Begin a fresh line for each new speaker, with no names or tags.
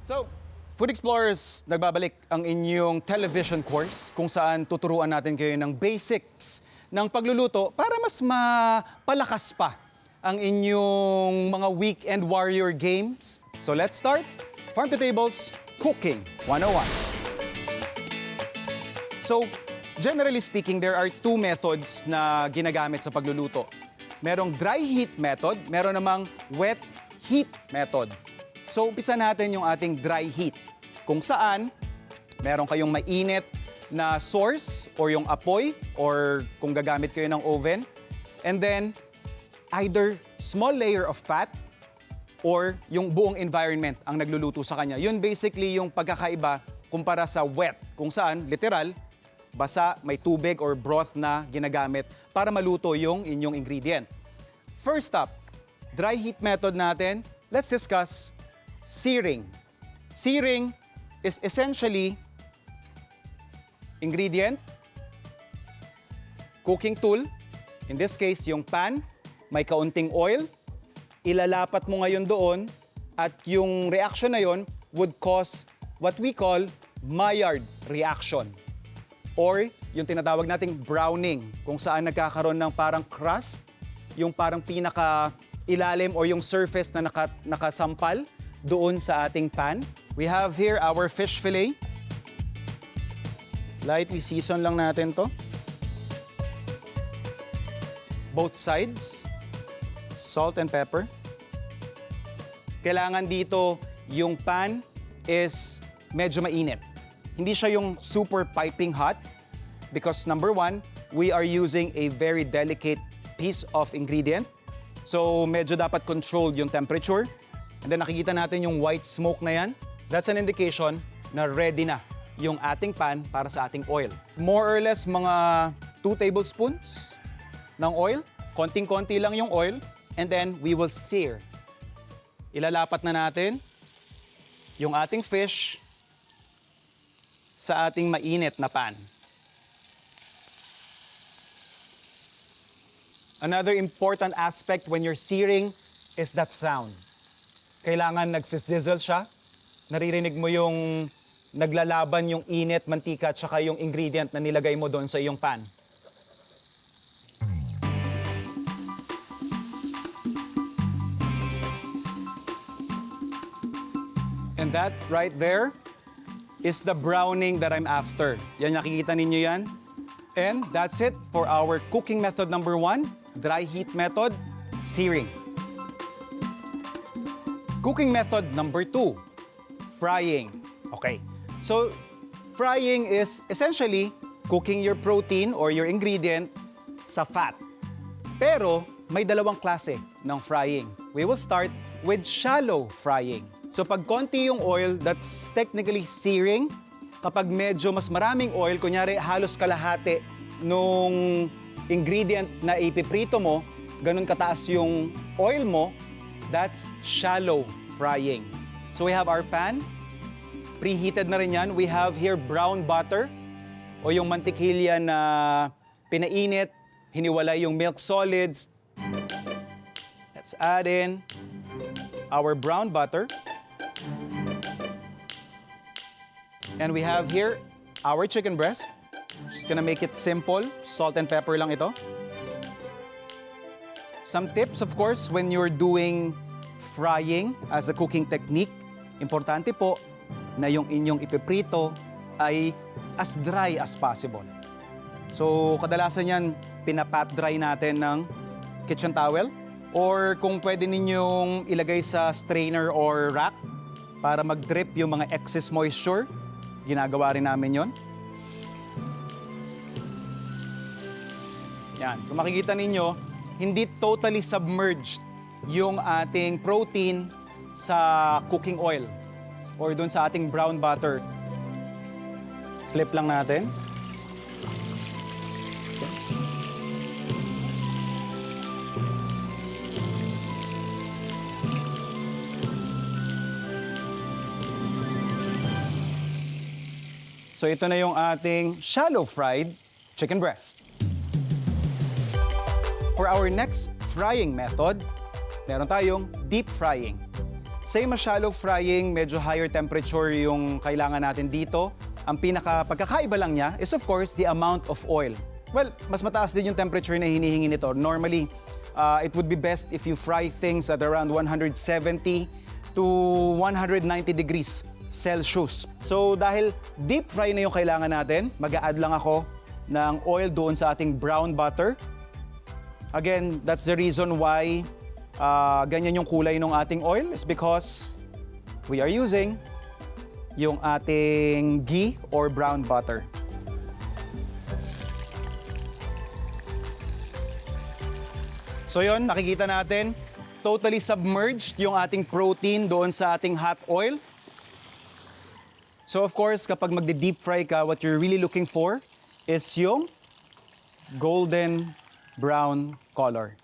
So, Food Explorers, nagbabalik ang inyong television course kung saan tuturuan natin kayo ng basics ng pagluluto para mas mapalakas pa ang inyong mga weekend warrior games. So let's start. Farm to Tables Cooking 101. So, generally speaking, there are two methods na ginagamit sa pagluluto. Merong dry heat method, meron namang wet heat method. So, umpisa natin yung ating dry heat. Kung saan, meron kayong mainit na source or yung apoy or kung gagamit kayo ng oven. And then, either small layer of fat or yung buong environment ang nagluluto sa kanya. Yun basically yung pagkakaiba kumpara sa wet. Kung saan, literal, basa, may tubig or broth na ginagamit para maluto yung inyong ingredient. First up, dry heat method natin, let's discuss searing. Searing is essentially ingredient, cooking tool, in this case yung pan, may kaunting oil, ilalapat mo ngayon doon at yung reaction na yon would cause what we call Maillard reaction or yung tinatawag nating browning kung saan nagkakaroon ng parang crust, yung parang pinaka ilalim or yung surface na nakasampal doon sa ating pan. We have here our fish fillet. Lightly season lang natin to. Both sides. Salt and pepper. Kailangan dito yung pan is medyo mainit. Hindi siya yung super piping hot because number one, we are using a very delicate piece of ingredient. So medyo dapat controlled yung temperature. And then nakikita natin yung white smoke na yan. That's an indication na ready na yung ating pan para sa ating oil. More or less mga 2 tablespoons ng oil. Konting-konti lang yung oil. And then we will sear. Ilalapat na natin yung ating fish sa ating mainit na pan. Another important aspect when you're searing is that sound. Kailangan nagsisizzle siya. Naririnig mo yung naglalaban yung init, mantika, at saka yung ingredient na nilagay mo doon sa iyong pan. And that right there is the browning that I'm after. Yan, nakikita ninyo yan. And that's it for our cooking method number 1, dry heat method, searing. Cooking method number 2, frying. Okay, so frying is essentially cooking your protein or your ingredient sa fat. Pero may dalawang klase ng frying. We will start with shallow frying. So pag konti yung oil, that's technically searing. Kapag medyo mas maraming oil, kunyari halos kalahati nung ingredient na ipiprito mo, ganun kataas yung oil mo, that's shallow frying. So we have our pan, preheated na rin yan. We have here brown butter o yung mantikilya na pinainit, hiniwalay yung milk solids. Let's add in our brown butter. And we have here our chicken breast. Just gonna make it simple. Salt and pepper lang ito. Some tips, of course, when you're doing frying as a cooking technique, importante po na yung inyong ipiprito ay as dry as possible. So, kadalasan yan, pinapat dry natin ng kitchen towel or kung pwede ninyong ilagay sa strainer or rack para mag-drip yung mga excess moisture, ginagawa rin namin yon. Yan, kung makikita ninyo, hindi totally submerged yung ating protein sa cooking oil or dun sa ating brown butter. Flip lang natin. So ito na yung ating shallow fried chicken breast. For our next frying method, meron tayong deep frying. Same as shallow frying, medyo higher temperature yung kailangan natin dito. Ang pagkakaiba lang niya is of course the amount of oil. Well, mas mataas din yung temperature na hinihingi nito. Normally, it would be best if you fry things at around 170 to 190 degrees Celsius. So dahil deep fry na yung kailangan natin, mag-a-add lang ako ng oil doon sa ating brown butter. Again, that's the reason why ganyan yung kulay ng ating oil is because we are using yung ating ghee or brown butter. So yun, nakikita natin, totally submerged yung ating protein doon sa ating hot oil. So of course, kapag magde-deep fry ka, what you're really looking for is yung golden brown color.